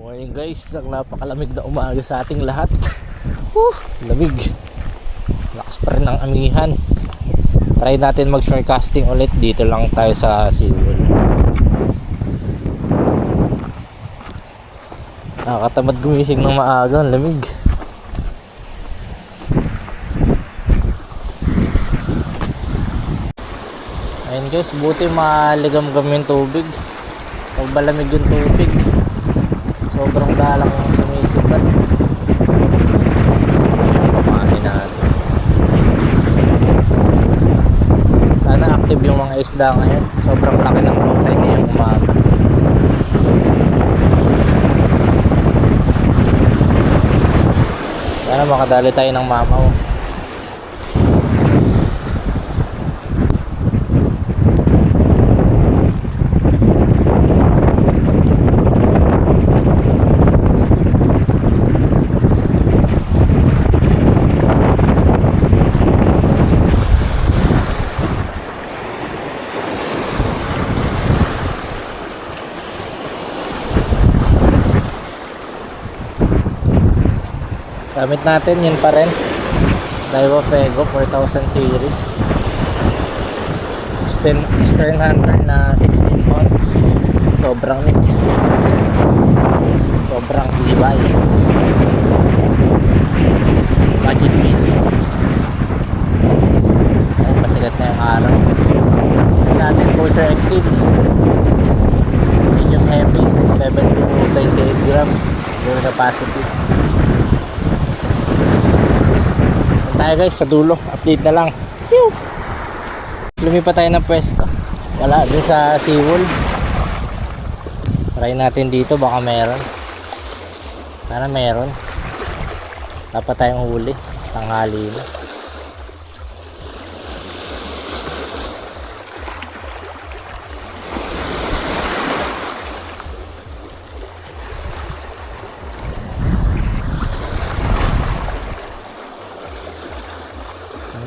Morning guys, ang napakalamig na umaga sa ating lahat. Lamig. Lakas pa rin ang amihan. Try natin mag shorecasting ulit. Dito lang tayo sa SeaWorld. Nakakatamad gumising ng maaga, ang lamig. Ayun guys, buti maligam-gam yung tubig. Pag malamig yung tubig, sobrang dalang sumisipat. Pamahin natin. Sana active yung mga isda ngayon. Sobrang laki ng kulay ngayong umaga. Sana makadali tayo ng mamaw. Gamit natin yun pa rin, Daiwa Fego 4000 series Stern Hunter na 16 pounds. Sobrang nipis, sobrang libay. Budget medium. Ayun, pasigat na yung araw. Gamit natin Culture Exceed medium heavy, 7 to 28 grams zero capacity. Tayo guys sa dulo, update na lang. Lumipat tayo ng pwesto, wala din sa SeaWorld. Try natin dito, baka meron. Sana meron. Dapat tayong huli, tanghali na.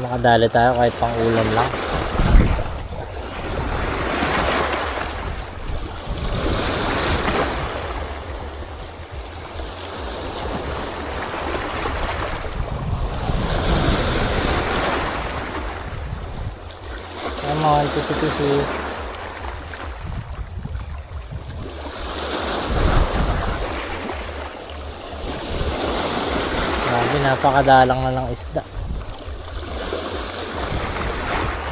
Makadali tayo kahit pang ulam lang. Come on, tusi-tusi. Grabe, napakadalang na lang isda.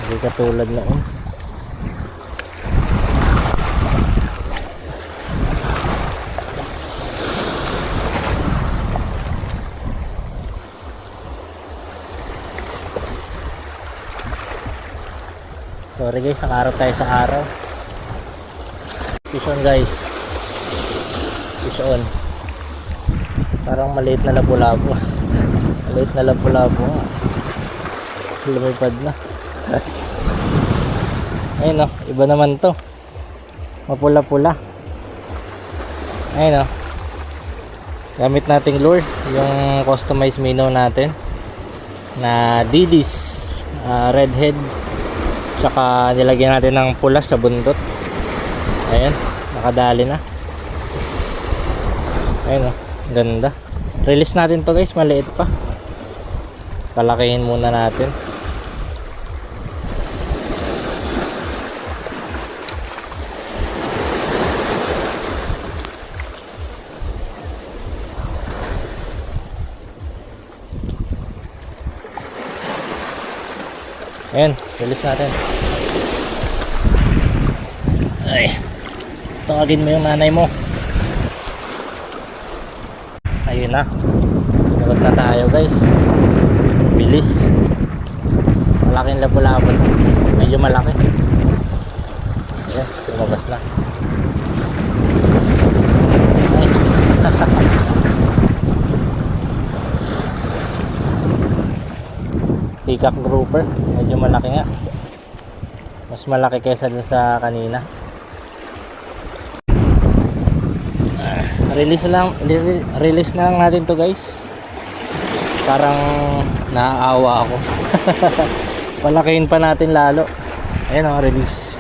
Hindi katulad noon. Sorry guys, nakarap tayo sa araw. Fish on guys. Fish on. Parang maliit na labo-labo. Maliit na labo-labo. Lumipad na. Ayun o, iba naman to. Mapula-pula. Ayun o. Gamit nating lure, yung customized minnow natin na Didis redhead. Tsaka nilagyan natin ng pula sa buntot. Ayun, nakadali na. Ayun o, ganda. Release natin to guys, maliit pa. Palakihin muna natin. Ayan, release natin. Ay, tawagin mo yung nanay mo. Ayun na. Sinagod na tayo guys. Bilis. Malaking labo-labo. Medyo malaki. Ayan, lumabas na. Ay. Peacock grouper, medyo malaki nga. Mas malaki kaysa dun sa kanina. Release na lang natin to guys. Parang naaawa ako. Palakihin pa natin lalo. Ayan o, release.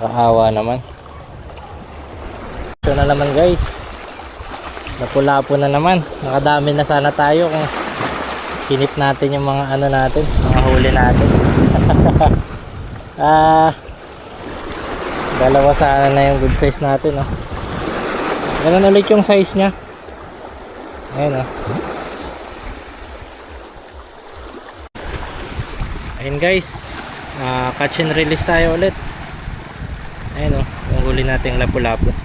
Nakaawa naman. Diretso na naman guys. Lapu-lapo na naman. Nakadami na sana tayo kung kinip natin yung mga ano natin, mga huli natin. Dalawa sana na yung good size natin, oh. Ganun ulit yung size nya. Ayun, oh. Ayun guys, catch and release tayo ulit. Ayun, oh, yung huli nating lapu-lapo.